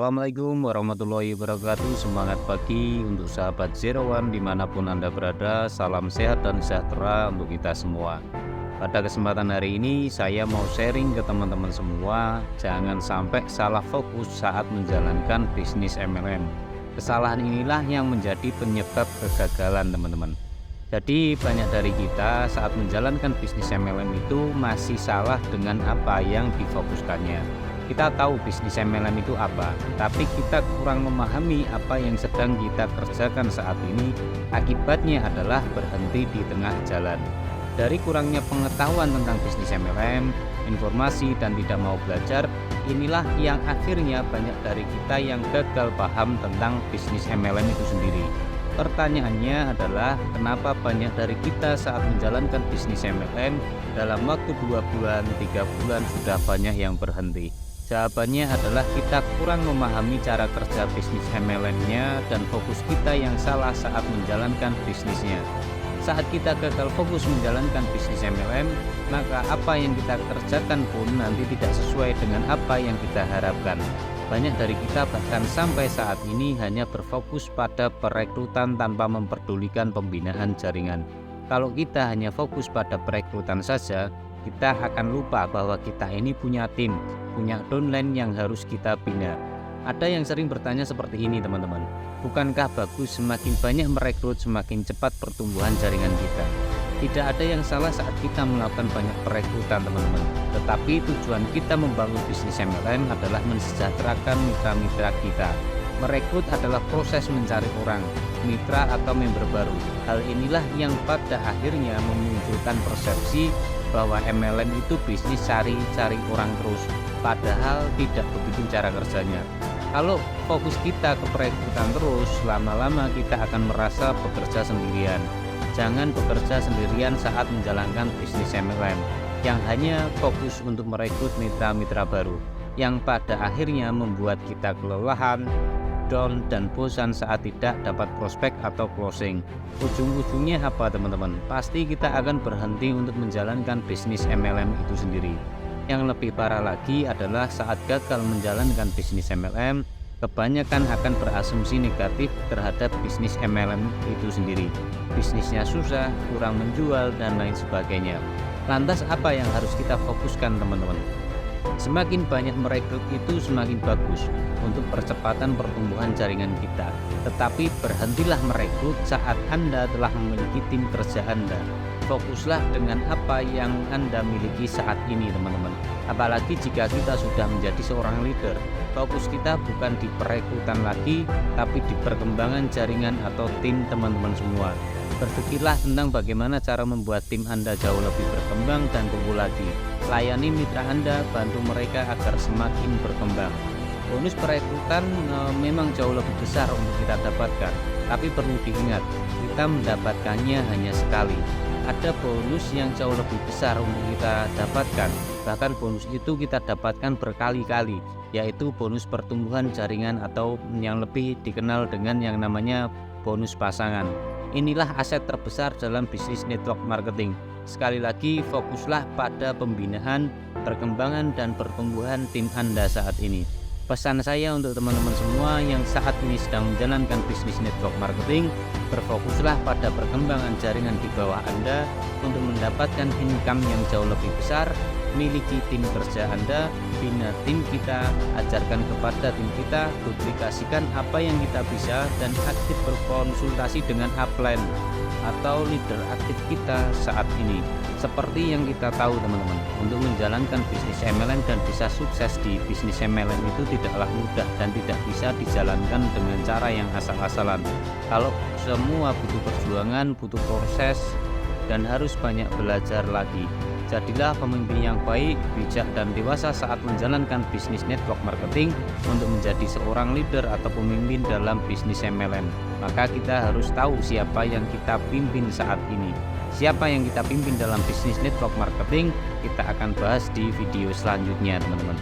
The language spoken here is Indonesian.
Assalamualaikum warahmatullahi wabarakatuh. Semangat pagi untuk sahabat Zero One dimanapun Anda berada. Salam sehat dan sejahtera untuk kita semua. Pada kesempatan hari ini saya mau sharing ke teman-teman semua, jangan sampai salah fokus saat menjalankan bisnis MLM. Kesalahan inilah yang menjadi penyebab kegagalan teman-teman. Jadi banyak dari kita saat menjalankan bisnis MLM itu masih salah dengan apa yang difokuskannya. Kita tahu bisnis MLM itu apa, tapi kita kurang memahami apa yang sedang kita kerjakan saat ini. Akibatnya adalah berhenti di tengah jalan. Dari kurangnya pengetahuan tentang bisnis MLM, informasi dan tidak mau belajar, inilah yang akhirnya banyak dari kita yang gagal paham tentang bisnis MLM itu sendiri. Pertanyaannya adalah kenapa banyak dari kita saat menjalankan bisnis MLM dalam waktu 2 bulan, 3 bulan sudah banyak yang berhenti. Jawabannya adalah kita kurang memahami cara kerja bisnis MLM-nya dan fokus kita yang salah saat menjalankan bisnisnya. Saat kita gagal fokus menjalankan bisnis MLM, maka apa yang kita kerjakan pun nanti tidak sesuai dengan apa yang kita harapkan. Banyak dari kita bahkan sampai saat ini hanya berfokus pada perekrutan tanpa memperdulikan pembinaan jaringan. Kalau kita hanya fokus pada perekrutan saja, kita akan lupa bahwa kita ini punya tim, punya downline yang harus kita bina. Ada yang sering bertanya seperti ini teman-teman, bukankah bagus semakin banyak merekrut semakin cepat pertumbuhan jaringan kita? Tidak ada yang salah saat kita melakukan banyak perekrutan teman-teman, tetapi tujuan kita membangun bisnis MLM adalah mensejahterakan mitra-mitra kita. Merekrut adalah proses mencari orang, mitra atau member baru. Hal inilah yang pada akhirnya memunculkan persepsi bahwa MLM itu bisnis cari-cari orang terus, padahal tidak begitu cara kerjanya. Kalau fokus kita ke perekrutan terus, lama-lama kita akan merasa bekerja sendirian. Jangan bekerja sendirian saat menjalankan bisnis MLM yang hanya fokus untuk merekrut mitra-mitra baru, yang pada akhirnya membuat kita kelelahan, down dan bosan saat tidak dapat prospek atau closing. Ujung-ujungnya apa teman-teman? Pasti kita akan berhenti untuk menjalankan bisnis MLM itu sendiri. Yang lebih parah lagi adalah saat gagal menjalankan bisnis MLM, kebanyakan akan berasumsi negatif terhadap bisnis MLM itu sendiri. Bisnisnya susah, kurang menjual, dan lain sebagainya. Lantas apa yang harus kita fokuskan teman-teman? Semakin banyak merekrut itu semakin bagus untuk percepatan pertumbuhan jaringan kita. Tetapi berhentilah merekrut saat Anda telah memiliki tim kerja Anda. Fokuslah dengan apa yang Anda miliki saat ini teman-teman. Apalagi jika kita sudah menjadi seorang leader. Fokus kita bukan di perekrutan lagi, tapi di perkembangan jaringan atau tim teman-teman semua. Berpikirlah tentang bagaimana cara membuat tim Anda jauh lebih berkembang dan tumbuh lagi. Layani mitra Anda, bantu mereka agar semakin berkembang. Bonus perekrutan memang jauh lebih besar untuk kita dapatkan, tapi perlu diingat, kita mendapatkannya hanya sekali. Ada bonus yang jauh lebih besar untuk kita dapatkan, bahkan bonus itu kita dapatkan berkali-kali, yaitu bonus pertumbuhan jaringan atau yang lebih dikenal dengan yang namanya bonus pasangan. Inilah aset terbesar dalam bisnis network marketing. Sekali lagi, fokuslah pada pembinaan, perkembangan, dan pertumbuhan tim Anda saat ini. Pesan saya untuk teman-teman semua yang saat ini sedang menjalankan bisnis network marketing, berfokuslah pada perkembangan jaringan di bawah Anda untuk mendapatkan income yang jauh lebih besar. Miliki tim kerja Anda, bina tim kita, ajarkan kepada tim kita, publikasikan apa yang kita bisa, dan aktif berkonsultasi dengan upline atau leader aktif kita saat ini. Seperti yang kita tahu teman-teman, untuk menjalankan bisnis MLM dan bisa sukses di bisnis MLM itu tidaklah mudah dan tidak bisa dijalankan dengan cara yang asal-asalan. Kalau semua butuh perjuangan, butuh proses, dan harus banyak belajar lagi. Jadilah pemimpin yang baik, bijak, dan dewasa saat menjalankan bisnis network marketing untuk menjadi seorang leader atau pemimpin dalam bisnis MLM. Maka kita harus tahu siapa yang kita pimpin saat ini. Siapa yang kita pimpin dalam bisnis network marketing, kita akan bahas di video selanjutnya teman-teman.